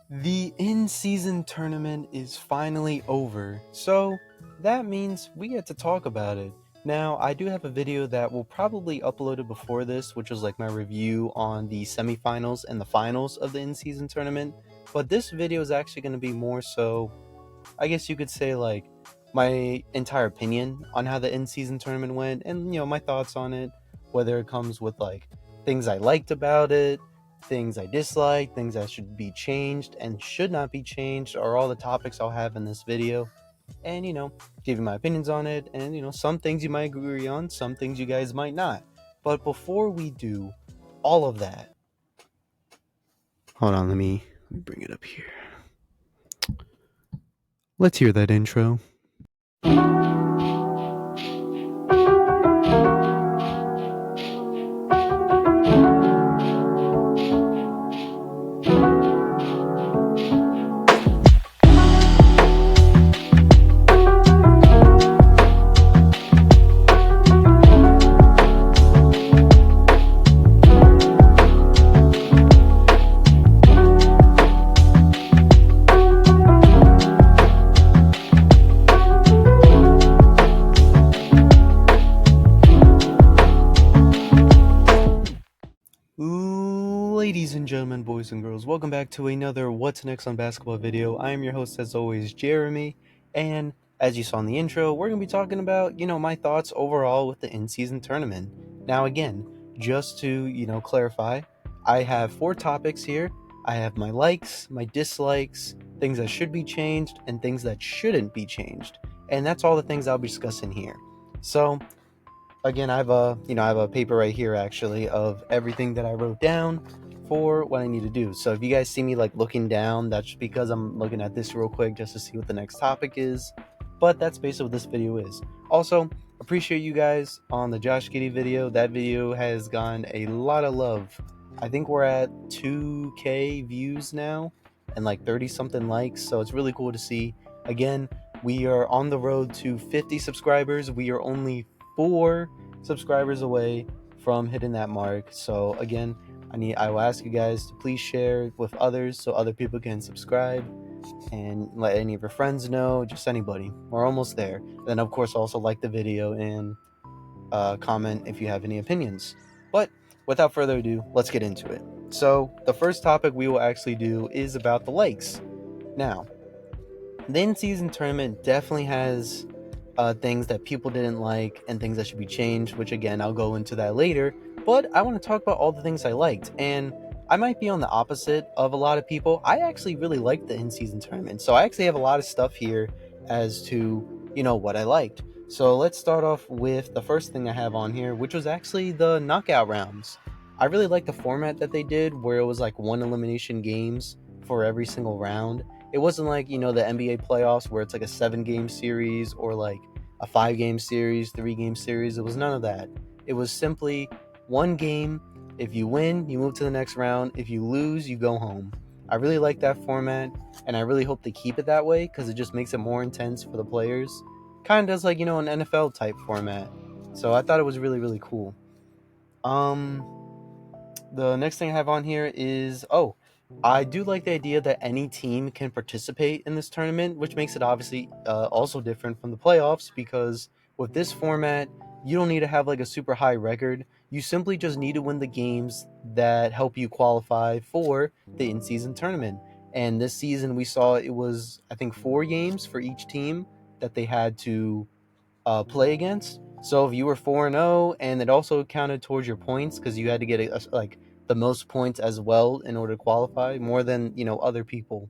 The in-season tournament is finally over, so that means we get to talk about it. Now, I do have a video that will probably uploaded before this, which was like my review on the semifinals and the finals of the in-season tournament, but this video is actually going to be more so, I guess you could say, like my entire opinion on how the in-season tournament went and my thoughts on it, whether it comes with like things I liked about it, things I disliked, things that should be changed and should not be changed, are all the topics I'll have in this video. And give you my opinions on it, and some things you might agree on, some things you guys might not. But before we do all of that, hold on, let me bring it up here. Let's hear that intro. Ladies and gentlemen, boys and girls, welcome back to another What's Next on Basketball video. I am your host, as always, Jeremy, and as you saw in the intro, we're going to be talking about, my thoughts overall with the in-season tournament. Now, again, just to, clarify, I have 4 topics here. I have my likes, my dislikes, things that should be changed, and things that shouldn't be changed. And that's all the things I'll be discussing here. So, again, I have a paper right here actually of everything that I wrote down for what I need to do. So if you guys see me like looking down, that's because I'm looking at this real quick just to see what the next topic is. But that's basically what this video is. Also, appreciate you guys on the Josh Giddey video. That video has gotten a lot of love. I think we're at 2K views now and like 30 something likes. So it's really cool to see. Again, we are on the road to 50 subscribers. We are only 4 subscribers away from hitting that mark. So again, I will ask you guys to please share with others so other people can subscribe, and let any of your friends know, just anybody. We're almost there. And then of course also like the video and comment if you have any opinions. But without further ado, let's get into it. So the first topic we will actually do is about the likes. Now, the in-season tournament definitely has things that people didn't like and things that should be changed, which again, I'll go into that later. But I want to talk about all the things I liked. And I might be on the opposite of a lot of people. I actually really liked the in-season tournament. So I actually have a lot of stuff here as to, what I liked. So let's start off with the first thing I have on here, which was actually the knockout rounds. I really liked the format that they did, where it was like 1 elimination games for every single round. It wasn't like, the NBA playoffs where it's like a 7-game series or like a 5-game series, 3-game series. It was none of that. It was simply 1 game. If you win, you move to the next round. If you lose, you go home. I really like that format, and I really hope they keep it that way because it just makes it more intense for the players. Kind of does like, an NFL type format. So I thought it was really, really cool. The next thing I have on here is, I do like the idea that any team can participate in this tournament, which makes it obviously also different from the playoffs, because with this format, you don't need to have like a super high record. You simply just need to win the games that help you qualify for the in-season tournament. And this season we saw it was, I think, 4 games for each team that they had to play against. So if you were 4-0, and it also counted towards your points because you had to get like the most points as well in order to qualify, more than other people.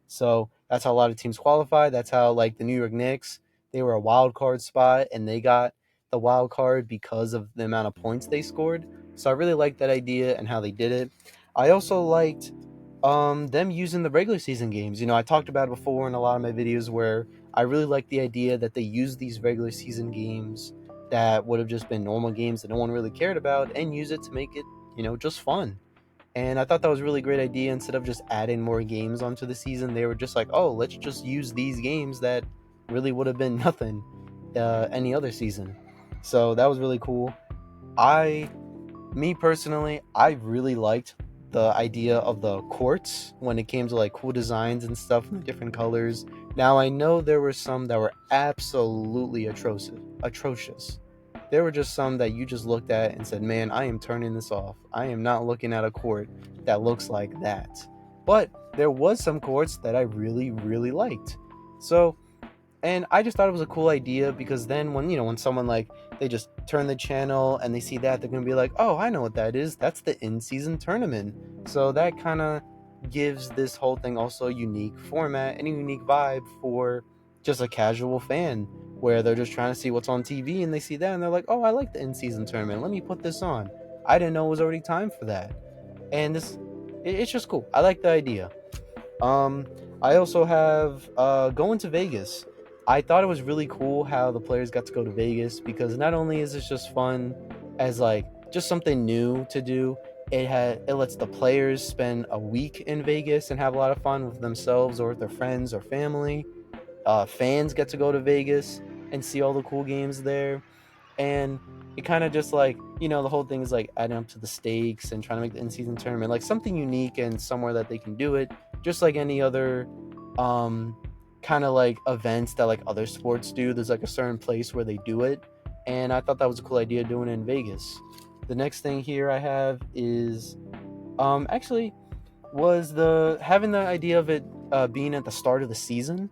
So that's how a lot of teams qualify. That's how like the New York Knicks, they were a wild card spot and they got the wild card because of the amount of points they scored. So I really liked that idea and how they did it. I also liked them using the regular season games. I talked about it before in a lot of my videos where I really like the idea that they use these regular season games that would have just been normal games that no one really cared about and use it to make it, just fun. And I thought that was a really great idea. Instead of just adding more games onto the season, they were just like, oh, let's just use these games that really would have been nothing any other season. So that was really cool. Me personally, I really liked the idea of the courts when it came to like cool designs and stuff and different colors. Now I know there were some that were absolutely atrocious. There were just some that you just looked at and said, "Man, I am turning this off. I am not looking at a court that looks like that." But there was some courts that I really really liked. So, and I just thought it was a cool idea because then when someone like they just turn the channel and they see that, they're gonna be like, "Oh, I know what that is. That's the in-season tournament." So that kind of gives this whole thing also a unique format and a unique vibe for just a casual fan where they're just trying to see what's on TV and they see that and they're like, "Oh, I like the in-season tournament. Let me put this on. I didn't know it was already time for that." And it's just cool. I like the idea. Um, I also have going to Vegas. I thought it was really cool how the players got to go to Vegas because not only is this just fun as like just something new to do, it lets the players spend a week in Vegas and have a lot of fun with themselves or with their friends or family. Fans get to go to Vegas and see all the cool games there, and it kind of just like the whole thing is like adding up to the stakes and trying to make the in-season tournament like something unique and somewhere that they can do it just like any other um kind of like events that like other sports do. There's like a certain place where they do it, and I thought that was a cool idea doing it in Vegas. The next thing here I have is actually was the having the idea of it being at the start of the season.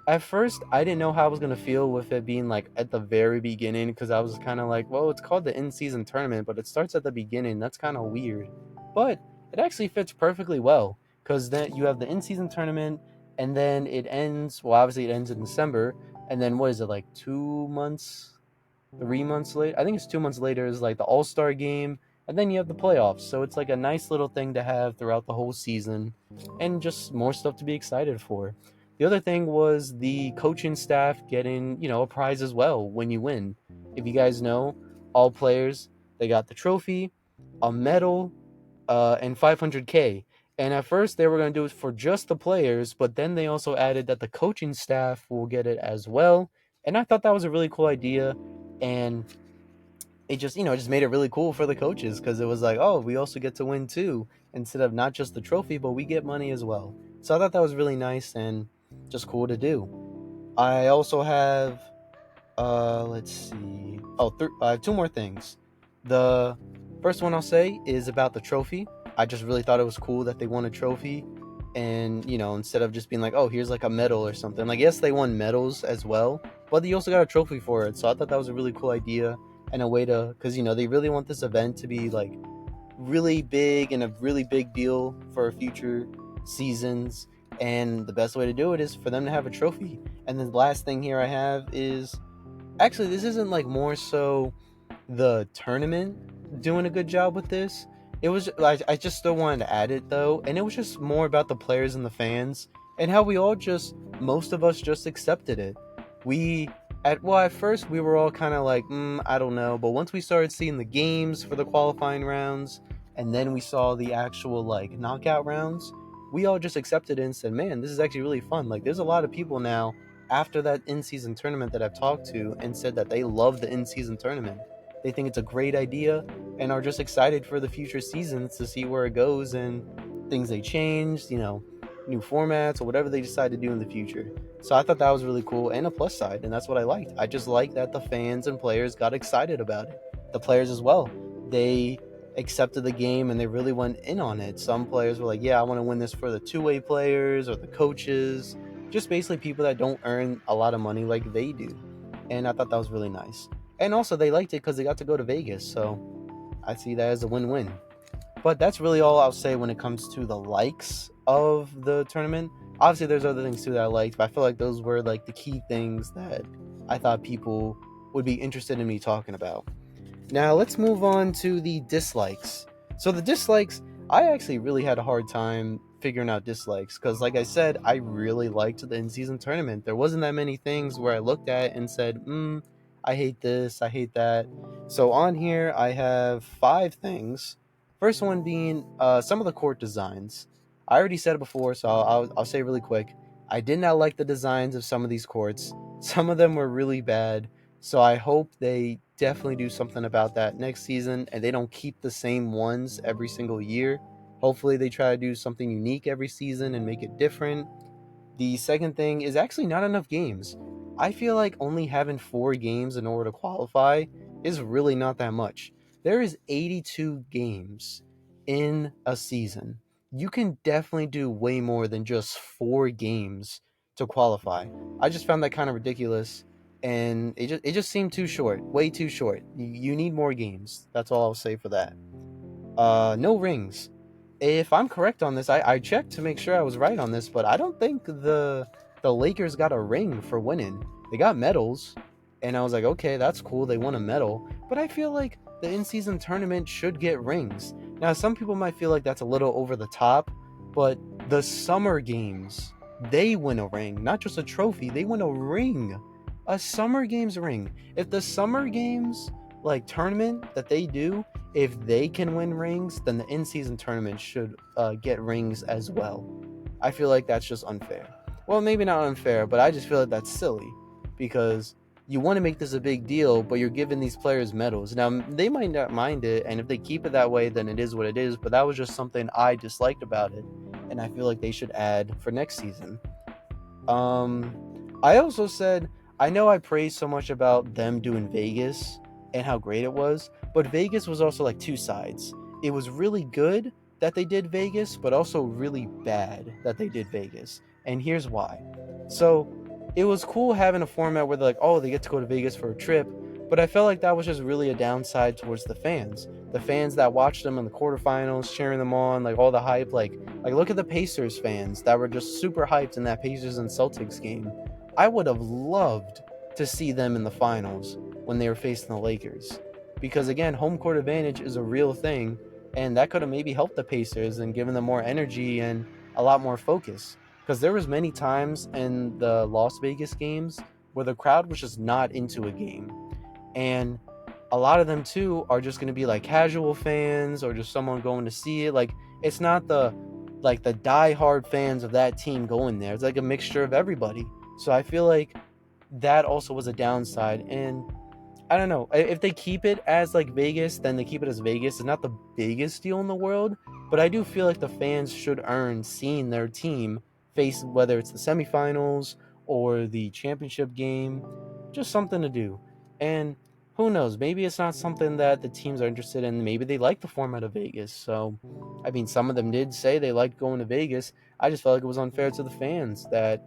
At first, I didn't know how I was gonna feel with it being like at the very beginning because I was kind of like, well, it's called the in-season tournament, but it starts at the beginning. That's kind of weird, but it actually fits perfectly well because then you have the in-season tournament, and then it ends. Well, obviously it ends in December, and then what is it like 2 months, 3 months later? I think it's 2 months later is like the All-Star game, and then you have the playoffs. So it's like a nice little thing to have throughout the whole season, and just more stuff to be excited for. The other thing was the coaching staff getting, a prize as well when you win. If you guys know, all players they got the trophy, a medal, and 500K. And at first they were going to do it for just the players, but then they also added that the coaching staff will get it as well. And I thought that was a really cool idea, and it just just made it really cool for the coaches because it was like, oh, we also get to win too, instead of not just the trophy, but we get money as well. So I thought that was really nice and just cool to do. I also have let's see. I have two more things. The first one I'll say is about the trophy. I just really thought it was cool that they won a trophy, and instead of just being like, oh, here's like a medal or something. Like, yes, they won medals as well, but they also got a trophy for it. So I thought that was a really cool idea and a way to, because they really want this event to be like really big and a really big deal for future seasons. And the best way to do it is for them to have a trophy. And then the last thing here I have is actually, this isn't like more so the tournament doing a good job with this. It was I just still wanted to add it though, and it was just more about the players and the fans and how we all just most of us just accepted it. We at first we were all kind of like, I don't know, but once we started seeing the games for the qualifying rounds, and then we saw the actual like knockout rounds, we all just accepted it and said, "Man, this is actually really fun." Like, there's a lot of people now after that in-season tournament that I've talked to and said that they love the in-season tournament. They think it's a great idea and are just excited for the future seasons to see where it goes and things they changed, new formats or whatever they decide to do in the future. So I thought that was really cool and a plus side, and that's what I liked. I just liked that the fans and players got excited about it. The players as well. They accepted the game and they really went in on it. Some players were like, "Yeah, I want to win this for the two-way players or the coaches." Just basically people that don't earn a lot of money like they do. And I thought that was really nice. And also, they liked it because they got to go to Vegas. So I see that as a win win. But that's really all I'll say when it comes to the likes of the tournament. Obviously, there's other things too that I liked, but I feel like those were like the key things that I thought people would be interested in me talking about. Now, let's move on to the dislikes. So, the dislikes, I actually really had a hard time figuring out dislikes because, like I said, I really liked the in season tournament. There wasn't that many things where I looked at and said, I hate this, I hate that. So, on here, I have 5 things. First one being some of the court designs. I already said it before, so I'll say it really quick. I did not like the designs of some of these courts. Some of them were really bad. So I hope they definitely do something about that next season and they don't keep the same ones every single year Hopefully they try to do something unique every season and make it different. The second thing is actually not enough games. I feel like only having 4 games in order to qualify is really not that much. There is 82 games in a season. You can definitely do way more than just 4 games to qualify. I just found that kind of ridiculous, and it just seemed too short, way too short. You need more games. That's all I'll say for that. No rings. If I'm correct on this, I checked to make sure I was right on this, but I don't think the Lakers got a ring for winning. They got medals, and I was like, okay, that's cool. They won a medal, but I feel like the in-season tournament should get rings. Now, some people might feel like that's a little over the top, but the summer games, they win a ring, not just a trophy. They win a ring, a summer games ring. If the summer games like tournament that they do, if they can win rings, then the in-season tournament should get rings as well. I feel like that's just unfair. Well, maybe not unfair, but I just feel like that's silly because you want to make this a big deal, but you're giving these players medals. Now, they might not mind it, and if they keep it that way, then it is what it is, but that was just something I disliked about it, and I feel like they should add for next season. I also said, I know I praised so much about them doing Vegas and how great it was, but Vegas was also like two sides. It was really good that they did Vegas, but also really bad that they did Vegas. And here's why. So it was cool having a format where they're like, oh, they get to go to Vegas for a trip, but I felt like that was just really a downside towards the fans. The fans that watched them in the quarterfinals, cheering them on, like all the hype, like look at the Pacers fans that were just super hyped in that Pacers and Celtics game. I would have loved to see them in the finals when they were facing the Lakers. Because again, home court advantage is a real thing, and that could have maybe helped the Pacers and given them more energy and a lot more focus. Because there was many times in the Las Vegas games where the crowd was just not into a game. And a lot of them too are just going to be like casual fans or just someone going to see it. Like it's not the die-hard fans of that team going there. It's like a mixture of everybody. So I feel like that also was a downside. And I don't know, if they keep it as like Vegas, then they keep it as Vegas. It's not the biggest deal in the world, but I do feel like the fans should earn seeing their team face, whether it's the semifinals or the championship game, just something to do. And who knows, maybe it's not something that the teams are interested in. Maybe they like the format of Vegas. So I mean, some of them did say they liked going to Vegas. I just felt like it was unfair to the fans that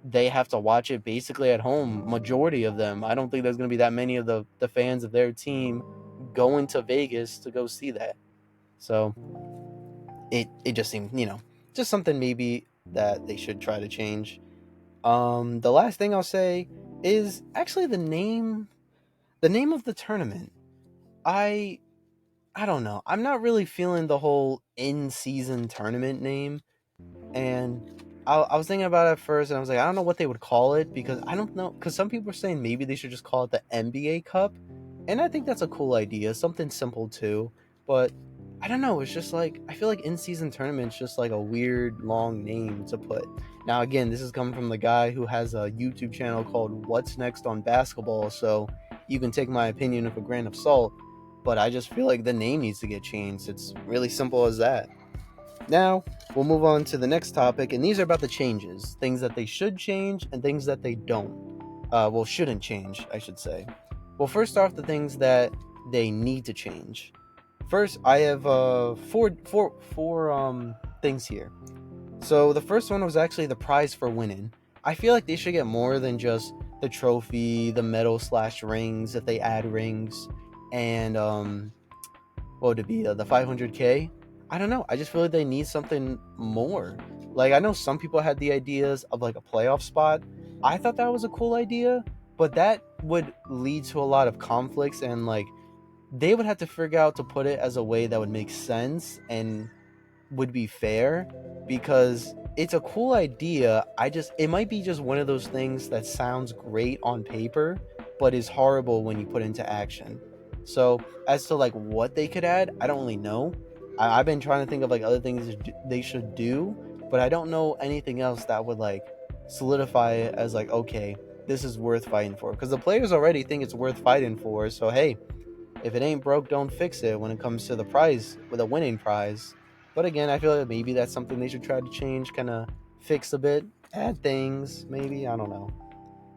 they have to watch it basically at home. Majority of them. I don't think there's going to be that many of the fans of their team going to Vegas to go see that. So it just seemed, just something maybe that they should try to change. The last thing I'll say is actually the name of the tournament. I I don't know. I'm not really feeling the whole in-season tournament name, and I was thinking about it at first, and I was like, I don't know what they would call it because I don't know. Because some people are saying maybe they should just call it the NBA Cup, and I think that's a cool idea, something simple too. But I don't know. It's just like I feel like in-season tournament's just like a weird long name to put. Now again, this is coming from the guy who has a YouTube channel called What's Next on Basketball, so you can take my opinion with a grain of salt. But I just feel like the name needs to get changed. It's really simple as that. Now, we'll move on to the next topic, and these are about the changes, things that they should change and things that they don't. Shouldn't change, I should say. Well, first off, the things that they need to change. First, I have four things here. So the first one was actually the prize for winning. I feel like they should get more than just the trophy, the medal slash rings if they add rings, and what would it be? The 500K? I don't know. I just feel like they need something more. Like, I know some people had the ideas of like a playoff spot. I thought that was a cool idea, but that would lead to a lot of conflicts, and like they would have to figure out to put it as a way that would make sense and would be fair, because it's a cool idea. It might be just one of those things that sounds great on paper but is horrible when you put into action. So as to like what they could add, I don't really know. I've been trying to think of like other things they should do, but I don't know anything else that would like solidify it as like, okay, this is worth fighting for, because the players already think it's worth fighting for. So hey, if it ain't broke, don't fix it when it comes to the prize, with a winning prize. But again, I feel like maybe that's something they should try to change, kind of fix a bit, add things, maybe. I don't know.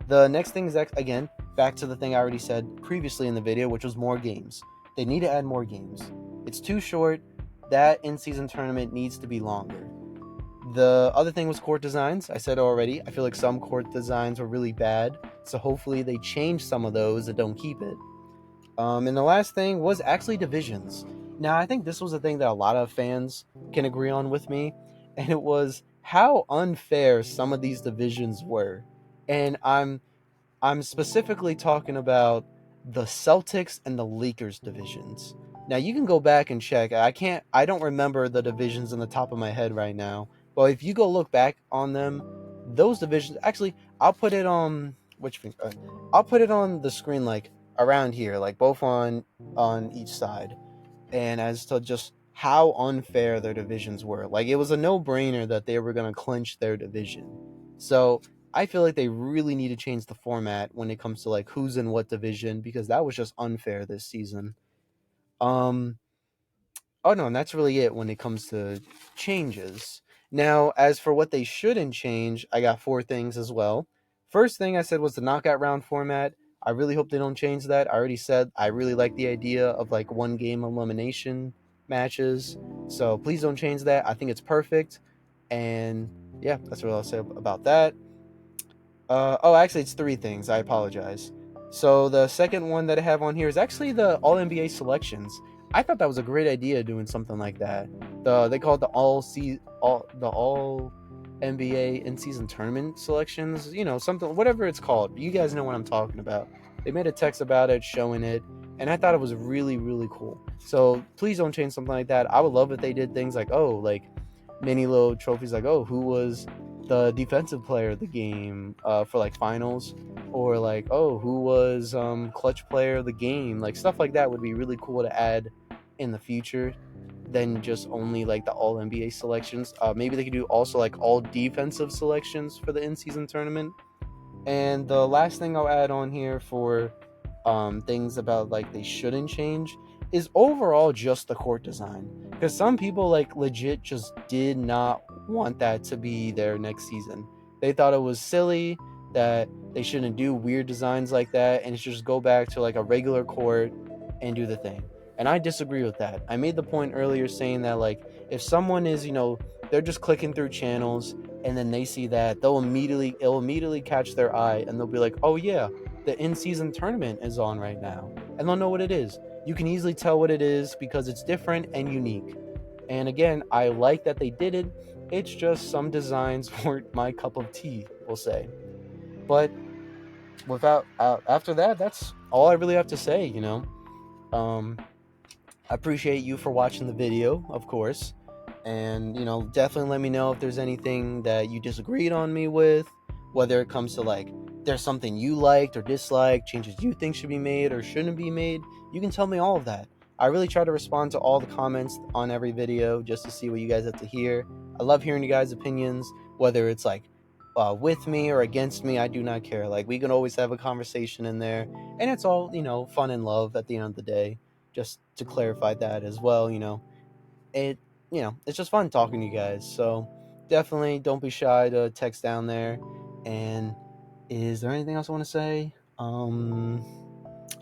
The next thing is, again, back to the thing I already said previously in the video, which was more games. They need to add more games. It's too short. That in-season tournament needs to be longer. The other thing was court designs. I said already, I feel like some court designs were really bad, so hopefully they change some of those that don't keep it. And the last thing was actually divisions. Now, I think this was a thing that a lot of fans can agree on with me, and it was how unfair some of these divisions were. And I'm specifically talking about the Celtics and the Lakers divisions. Now you can go back and check. I don't remember the divisions in the top of my head right now. But if you go look back on them, those divisions actually I'll put it on I'll put it on the screen like around here, like both on each side. And as to just how unfair their divisions were. Like it was a no-brainer that they were going to clinch their division. So I feel like they really need to change the format when it comes to like who's in what division because that was just unfair this season. Um Oh no, and that's really it when it comes to changes. Now, as for what they shouldn't change, I got four things as well. First thing I said was the knockout round format. I really hope they don't change that. I already said I really like the idea of like one game elimination matches. So please don't change that. I think it's perfect. And yeah, that's what I'll say about that. Oh, actually, it's three things. I apologize. So the second one that I have on here is actually the All NBA selections. I thought that was a great idea doing something like that. They call it the All NBA in season tournament selections. You know, something whatever it's called. You guys know what I'm talking about. They made a text about it, showing it, and I thought it was really really cool. So please don't change something like that. I would love if they did things like like mini little trophies like who was the defensive player of the game for like finals, or like who was clutch player of the game, like stuff like that would be really cool to add in the future than just only like the all NBA selections. Maybe they could do also like all defensive selections for the in-season tournament. And the last thing I'll add on here for things about like they shouldn't change is overall just the court design, because some people like legit just did not want that to be their next season. They thought it was silly that they shouldn't do weird designs like that and it should just go back to like a regular court and do the thing. And I disagree with that. I made the point earlier saying that like if someone is, they're just clicking through channels and then they see that, it'll immediately catch their eye and they'll be like, "Oh yeah, the in-season tournament is on right now," and they'll know what it is. You can easily tell what it is because it's different and unique. And again, I like that they did it. It's just some designs weren't my cup of tea, we'll say. But without after that, that's all I really have to say. Um, I appreciate you for watching the video, of course. And, definitely let me know if there's anything that you disagreed on me with, whether it comes to like there's something you liked or disliked, changes you think should be made or shouldn't be made. You can tell me all of that. I really try to respond to all the comments on every video just to see what you guys have to hear. I love hearing you guys' opinions, whether it's like with me or against me. I do not care. Like, we can always have a conversation in there, and it's all, fun and love at the end of the day. Just to clarify that as well, it it's just fun talking to you guys. So definitely don't be shy to text down there. And is there anything else I want to say? I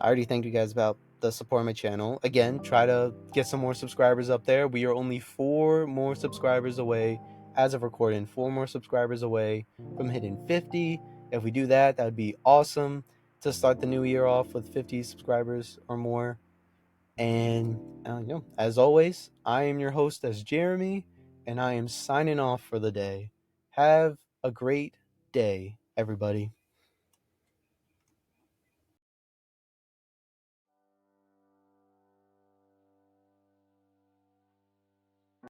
already thanked you guys about the support of my channel. Again, try to get some more subscribers up there. We are only 4 more subscribers away as of recording. 4 more subscribers away from hitting 50. If we do that, that would be awesome to start the new year off with 50 subscribers or more. And as always, I am your host as Jeremy, and I am signing off for the day. Have a great day, everybody.